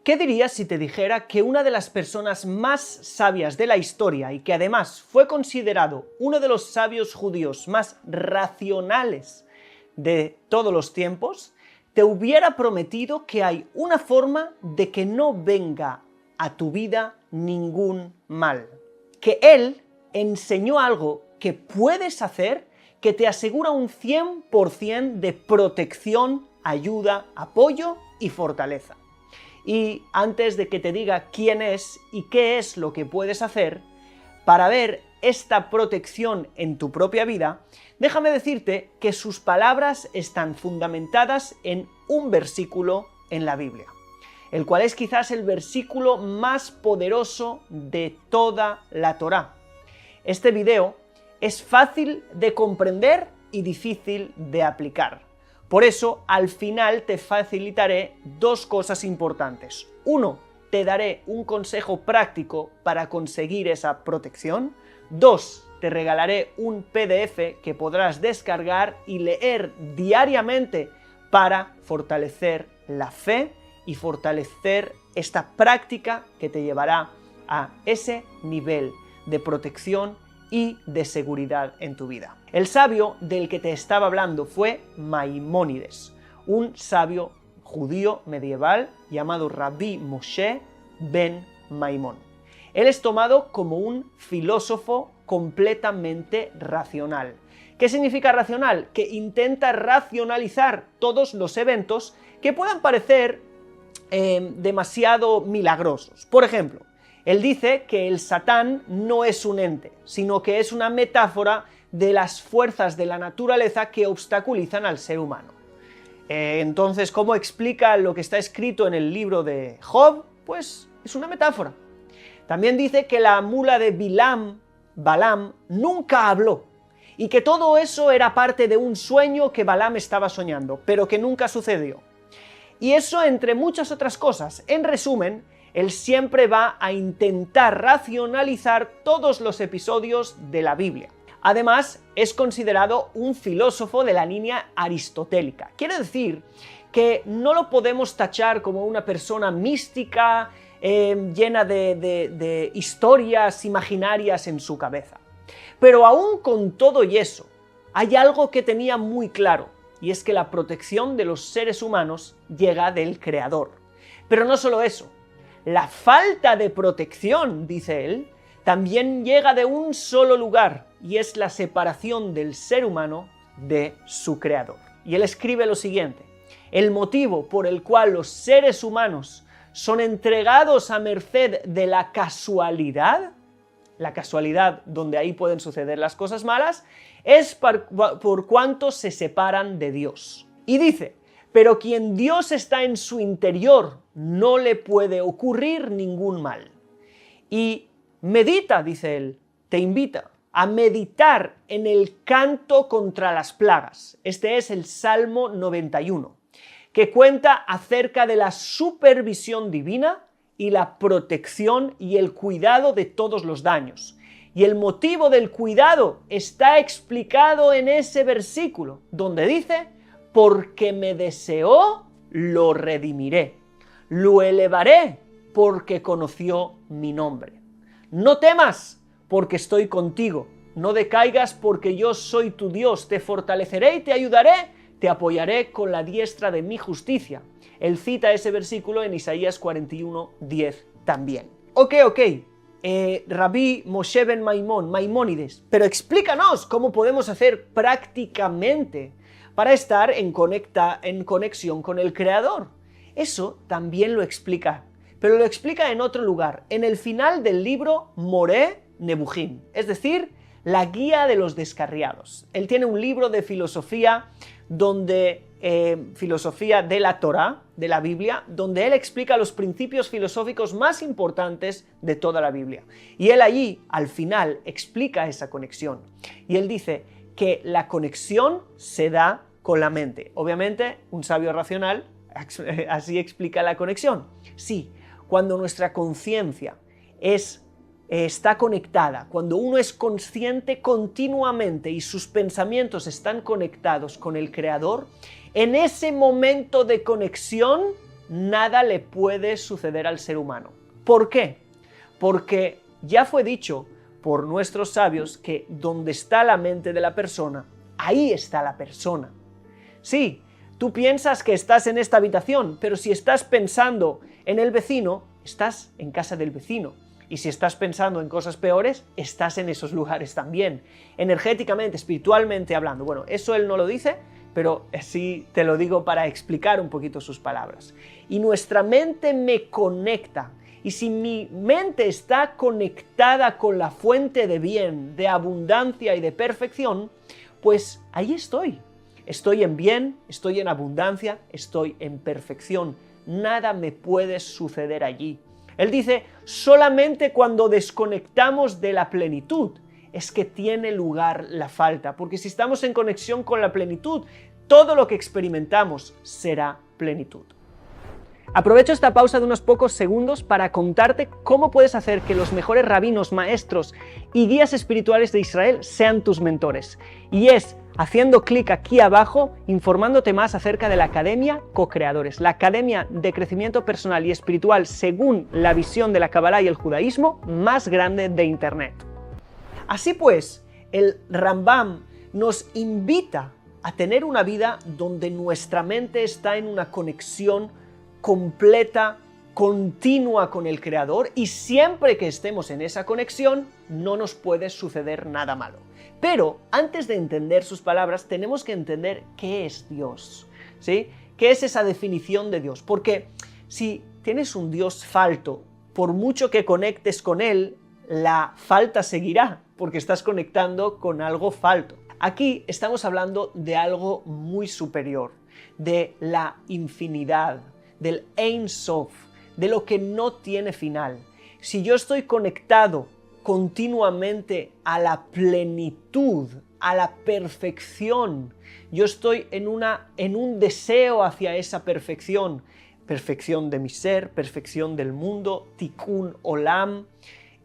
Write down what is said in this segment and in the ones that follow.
¿Qué dirías si te dijera que una de las personas más sabias de la historia y que además fue considerado uno de los sabios judíos más racionales de todos los tiempos, te hubiera prometido que hay una forma de que no venga a tu vida ningún mal? Que él enseñó algo que puedes hacer que te asegura un 100% de protección, ayuda, apoyo y fortaleza. Y antes de que te diga quién es y qué es lo que puedes hacer para ver esta protección en tu propia vida, déjame decirte que sus palabras están fundamentadas en un versículo en la Biblia, el cual es quizás el versículo más poderoso de toda la Torá. Este video es fácil de comprender y difícil de aplicar. Por eso, al final te facilitaré dos cosas importantes. Uno, te daré un consejo práctico para conseguir esa protección. Dos, te regalaré un PDF que podrás descargar y leer diariamente para fortalecer la fe y fortalecer esta práctica que te llevará a ese nivel de protección y de seguridad en tu vida. El sabio del que te estaba hablando fue Maimónides, un sabio judío medieval llamado Rabbi Moshe ben Maimón. Él es tomado como un filósofo completamente racional. ¿Qué significa racional? Que intenta racionalizar todos los eventos que puedan parecer demasiado milagrosos. Por ejemplo, él dice que el Satán no es un ente, sino que es una metáfora de las fuerzas de la naturaleza que obstaculizan al ser humano. Entonces, ¿cómo explica lo que está escrito en el libro de Job? Pues es una metáfora. También dice que la mula de Balaam, nunca habló, y que todo eso era parte de un sueño que Balaam estaba soñando, pero que nunca sucedió. Y eso entre muchas otras cosas. En resumen, él siempre va a intentar racionalizar todos los episodios de la Biblia. Además, es considerado un filósofo de la línea aristotélica. Quiere decir que no lo podemos tachar como una persona mística, llena de historias imaginarias en su cabeza. Pero aún con todo y eso, hay algo que tenía muy claro, y es que la protección de los seres humanos llega del Creador. Pero no solo eso. La falta de protección, dice él, también llega de un solo lugar, y es la separación del ser humano de su creador. Y él escribe lo siguiente: el motivo por el cual los seres humanos son entregados a merced de la casualidad donde ahí pueden suceder las cosas malas, es por cuanto se separan de Dios. Y dice: pero quien Dios está en su interior, no le puede ocurrir ningún mal. Y medita, dice él, te invita a meditar en el canto contra las plagas. Este es el Salmo 91, que cuenta acerca de la supervisión divina y la protección y el cuidado de todos los daños. Y el motivo del cuidado está explicado en ese versículo, donde dice: porque me deseó, lo redimiré, lo elevaré, porque conoció mi nombre. No temas, porque estoy contigo, no decaigas, porque yo soy tu Dios, te fortaleceré y te ayudaré, te apoyaré con la diestra de mi justicia. Él cita ese versículo en Isaías 41:10 también. Ok, Rabbi Moshe ben Maimón, Maimónides, pero explícanos cómo podemos hacer prácticamente para estar en conexión con el Creador. Eso también lo explica, pero lo explica en otro lugar, en el final del libro Moré Nebuchim, es decir, la guía de los descarriados. Él tiene un libro de filosofía, filosofía de la Torá, de la Biblia, donde él explica los principios filosóficos más importantes de toda la Biblia. Y él allí, al final, explica esa conexión. Y él dice que la conexión se da con la mente. Obviamente, un sabio racional así explica la conexión. Sí, cuando nuestra conciencia está conectada, cuando uno es consciente continuamente y sus pensamientos están conectados con el Creador, en ese momento de conexión nada le puede suceder al ser humano. ¿Por qué? Porque ya fue dicho por nuestros sabios que donde está la mente de la persona, ahí está la persona. Sí, tú piensas que estás en esta habitación, pero si estás pensando en el vecino, estás en casa del vecino. Y si estás pensando en cosas peores, estás en esos lugares también. Energéticamente, espiritualmente hablando. Bueno, eso él no lo dice, pero sí te lo digo para explicar un poquito sus palabras. Y nuestra mente me conecta. Y si mi mente está conectada con la fuente de bien, de abundancia y de perfección, pues ahí estoy. Estoy en bien, estoy en abundancia, estoy en perfección. Nada me puede suceder allí. Él dice, solamente cuando desconectamos de la plenitud es que tiene lugar la falta, porque si estamos en conexión con la plenitud, todo lo que experimentamos será plenitud. Aprovecho esta pausa de unos pocos segundos para contarte cómo puedes hacer que los mejores rabinos, maestros y guías espirituales de Israel sean tus mentores. Y es haciendo clic aquí abajo, informándote más acerca de la Academia Co-Creadores, la academia de crecimiento personal y espiritual según la visión de la Kabbalah y el judaísmo más grande de Internet. Así pues, el Rambam nos invita a tener una vida donde nuestra mente está en una conexión completa, continua con el Creador, y siempre que estemos en esa conexión no nos puede suceder nada malo. Pero antes de entender sus palabras tenemos que entender qué es Dios, ¿sí? ¿Qué es esa definición de Dios? Porque si tienes un Dios falto, por mucho que conectes con él, la falta seguirá, porque estás conectando con algo falto. Aquí estamos hablando de algo muy superior, de la infinidad, del Ein Sof, de lo que no tiene final. Si yo estoy conectado continuamente a la plenitud, a la perfección, yo estoy en un deseo hacia esa perfección, perfección de mi ser, perfección del mundo, tikkun olam,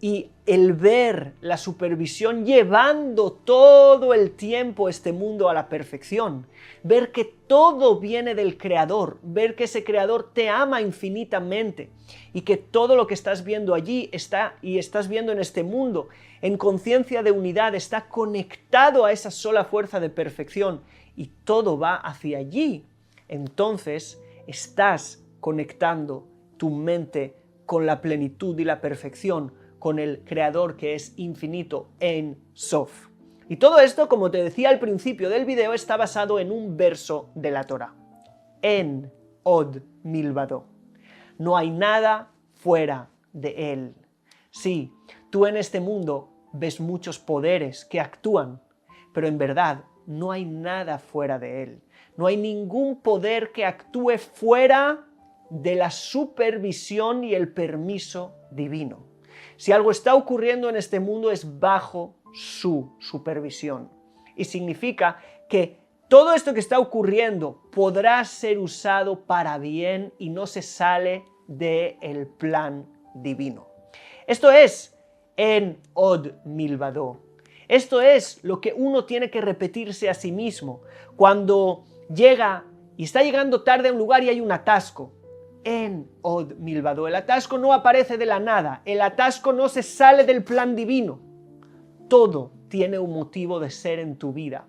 y el ver la supervisión llevando todo el tiempo este mundo a la perfección, ver que todo viene del Creador, ver que ese Creador te ama infinitamente y que todo lo que estás viendo allí estás viendo en este mundo, en conciencia de unidad, está conectado a esa sola fuerza de perfección y todo va hacia allí. Entonces estás conectando tu mente con la plenitud y la perfección, con el Creador que es infinito, Ein Sof. Y todo esto, como te decía al principio del video, está basado en un verso de la Torá. En od milvado. No hay nada fuera de él. Sí, tú en este mundo ves muchos poderes que actúan, pero en verdad no hay nada fuera de él. No hay ningún poder que actúe fuera de la supervisión y el permiso divino. Si algo está ocurriendo en este mundo es bajo su supervisión. Y significa que todo esto que está ocurriendo podrá ser usado para bien y no se sale del plan divino. Esto es en od milvado. Esto es lo que uno tiene que repetirse a sí mismo cuando llega y está llegando tarde a un lugar y hay un atasco. En od milvado. El atasco no aparece de la nada, el atasco no se sale del plan divino. Todo tiene un motivo de ser en tu vida.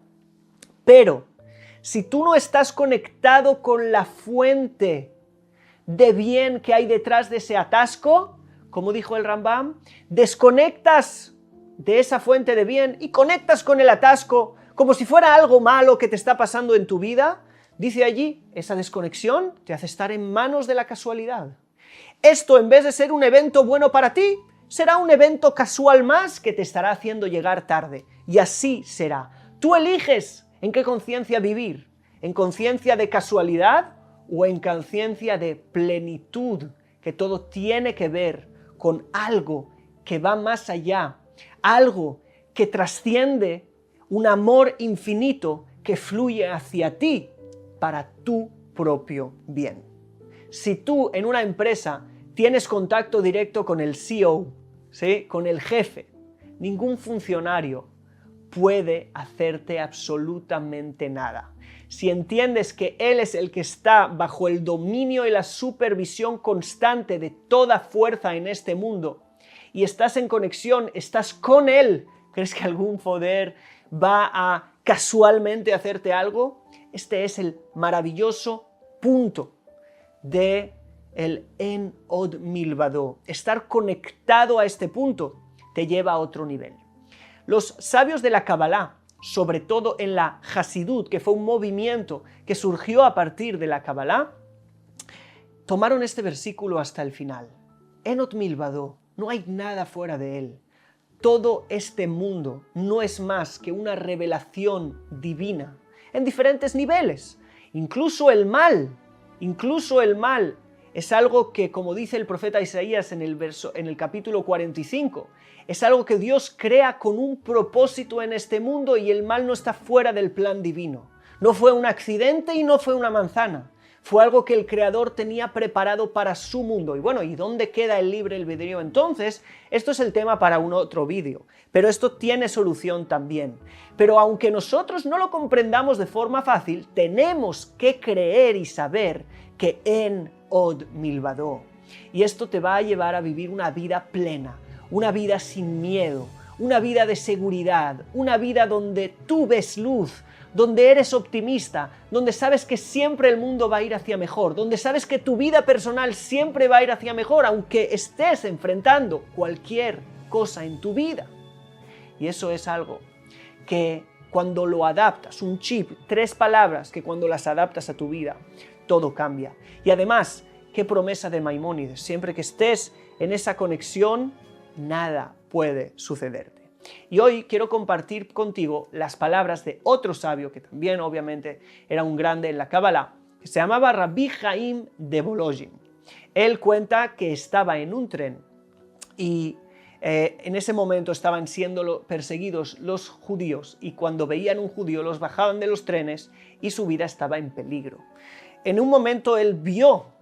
Pero si tú no estás conectado con la fuente de bien que hay detrás de ese atasco, como dijo el Rambam, desconectas de esa fuente de bien y conectas con el atasco como si fuera algo malo que te está pasando en tu vida, dice allí, esa desconexión te hace estar en manos de la casualidad. Esto, en vez de ser un evento bueno para ti, será un evento casual más que te estará haciendo llegar tarde. Y así será. Tú eliges en qué conciencia vivir, en conciencia de casualidad o en conciencia de plenitud, que todo tiene que ver con algo que va más allá, algo que trasciende un amor infinito que fluye hacia ti para tu propio bien. Si tú en una empresa tienes contacto directo con el CEO, ¿sí?, con el jefe, ningún funcionario puede hacerte absolutamente nada. Si entiendes que Él es el que está bajo el dominio y la supervisión constante de toda fuerza en este mundo, y estás en conexión, estás con Él, ¿crees que algún poder va a casualmente hacerte algo? Este es el maravilloso punto de el En Od Milvado. Estar conectado a este punto te lleva a otro nivel. Los sabios de la Kabbalah, sobre todo en la Hasidut, que fue un movimiento que surgió a partir de la Kabbalah, tomaron este versículo hasta el final. En Od Milvado, no hay nada fuera de él. Todo este mundo no es más que una revelación divina en diferentes niveles. Incluso el mal es algo que, como dice el profeta Isaías en el capítulo 45, es algo que Dios crea con un propósito en este mundo y el mal no está fuera del plan divino. No fue un accidente y no fue una manzana. Fue algo que el Creador tenía preparado para su mundo. Y bueno, ¿y dónde queda el libre albedrío entonces? Esto es el tema para un otro vídeo, pero esto tiene solución también. Pero aunque nosotros no lo comprendamos de forma fácil, tenemos que creer y saber que En Od Milvado. Y esto te va a llevar a vivir una vida plena, una vida sin miedo, una vida de seguridad, una vida donde tú ves luz, donde eres optimista, donde sabes que siempre el mundo va a ir hacia mejor, donde sabes que tu vida personal siempre va a ir hacia mejor, aunque estés enfrentando cualquier cosa en tu vida. Y eso es algo que cuando lo adaptas, un chip, 3 palabras que cuando las adaptas a tu vida, todo cambia. Y además, qué promesa de Maimónides, siempre que estés en esa conexión, nada puede sucederte. Y hoy quiero compartir contigo las palabras de otro sabio, que también obviamente era un grande en la Kabbalah, que se llamaba Rabbi Haim de Volozhin. Él cuenta que estaba en un tren y en ese momento estaban siendo perseguidos los judíos y cuando veían un judío los bajaban de los trenes y su vida estaba en peligro. En un momento él vio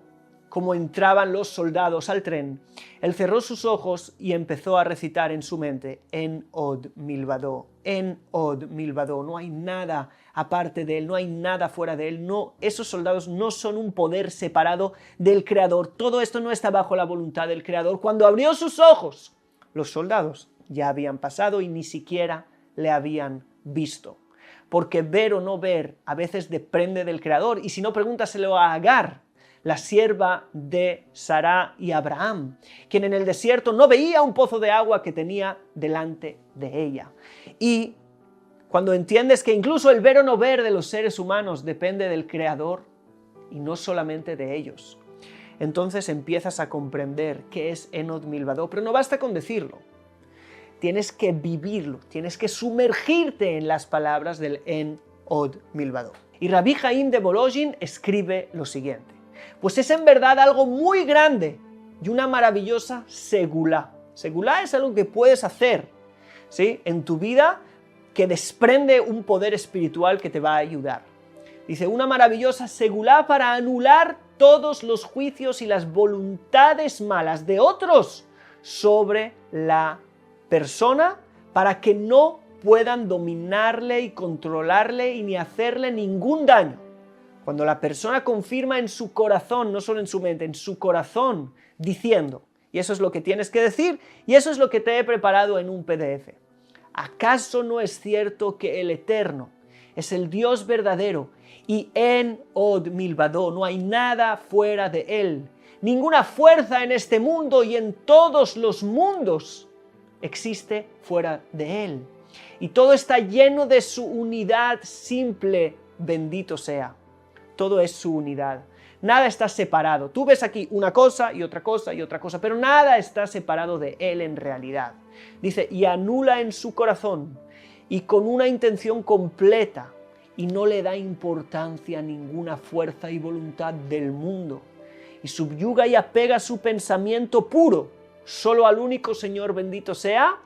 cómo entraban los soldados al tren, él cerró sus ojos y empezó a recitar en su mente, En Od Milvado, En Od Milvado, no hay nada aparte de él, no hay nada fuera de él, no, esos soldados no son un poder separado del Creador, todo esto no está bajo la voluntad del Creador. Cuando abrió sus ojos, los soldados ya habían pasado y ni siquiera le habían visto. Porque ver o no ver a veces depende del Creador, y si no, pregúntaselo a Agar, la sierva de Sará y Abraham, quien en el desierto no veía un pozo de agua que tenía delante de ella. Y cuando entiendes que incluso el ver o no ver de los seres humanos depende del Creador y no solamente de ellos, entonces empiezas a comprender qué es En Od Milvado, pero no basta con decirlo. Tienes que vivirlo, tienes que sumergirte en las palabras del En Od Milvado. Y Rabbi Haim de Volozhin escribe lo siguiente: pues es en verdad algo muy grande y una maravillosa segulá. Segulá es algo que puedes hacer, ¿sí?, en tu vida, que desprende un poder espiritual que te va a ayudar. Dice, una maravillosa segulá para anular todos los juicios y las voluntades malas de otros sobre la persona, para que no puedan dominarle y controlarle y ni hacerle ningún daño. Cuando la persona confirma en su corazón, no solo en su mente, en su corazón, diciendo, y eso es lo que tienes que decir, y eso es lo que te he preparado en un PDF. ¿Acaso no es cierto que el Eterno es el Dios verdadero y En Od Milvado, no hay nada fuera de él? Ninguna fuerza en este mundo y en todos los mundos existe fuera de él. Y todo está lleno de su unidad simple, bendito sea. Todo es su unidad. Nada está separado. Tú ves aquí una cosa y otra cosa y otra cosa, pero nada está separado de él en realidad. Dice, y anula en su corazón y con una intención completa y no le da importancia a ninguna fuerza y voluntad del mundo. Y subyuga y apega su pensamiento puro solo al único Señor bendito sea.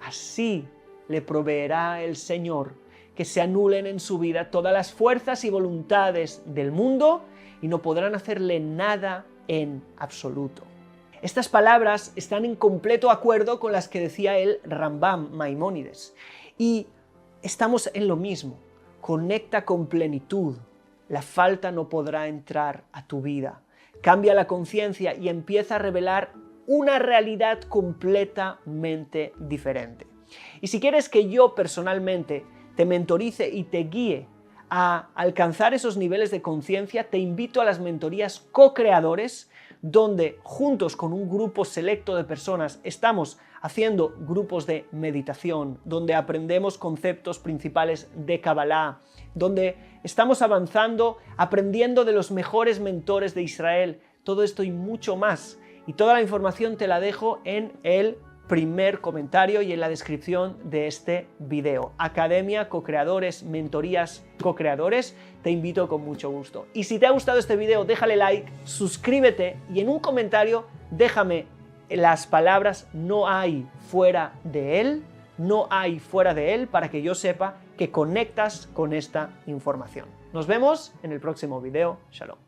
Así le proveerá el Señor que se anulen en su vida todas las fuerzas y voluntades del mundo y no podrán hacerle nada en absoluto. Estas palabras están en completo acuerdo con las que decía el Rambam Maimónides. Y estamos en lo mismo. Conecta con plenitud. La falta no podrá entrar a tu vida. Cambia la conciencia y empieza a revelar una realidad completamente diferente. Y si quieres que yo personalmente te mentorice y te guíe a alcanzar esos niveles de conciencia, te invito a las mentorías co-creadores, donde juntos con un grupo selecto de personas estamos haciendo grupos de meditación, donde aprendemos conceptos principales de Kabbalah, donde estamos avanzando, aprendiendo de los mejores mentores de Israel, todo esto y mucho más. Y toda la información te la dejo en el primer comentario y en la descripción de este video. Academia Co-Creadores, mentorías co-creadores, te invito con mucho gusto. Y si te ha gustado este video, déjale like, suscríbete y en un comentario déjame las palabras "no hay fuera de él", no hay fuera de él, para que yo sepa que conectas con esta información. Nos vemos en el próximo video. Shalom.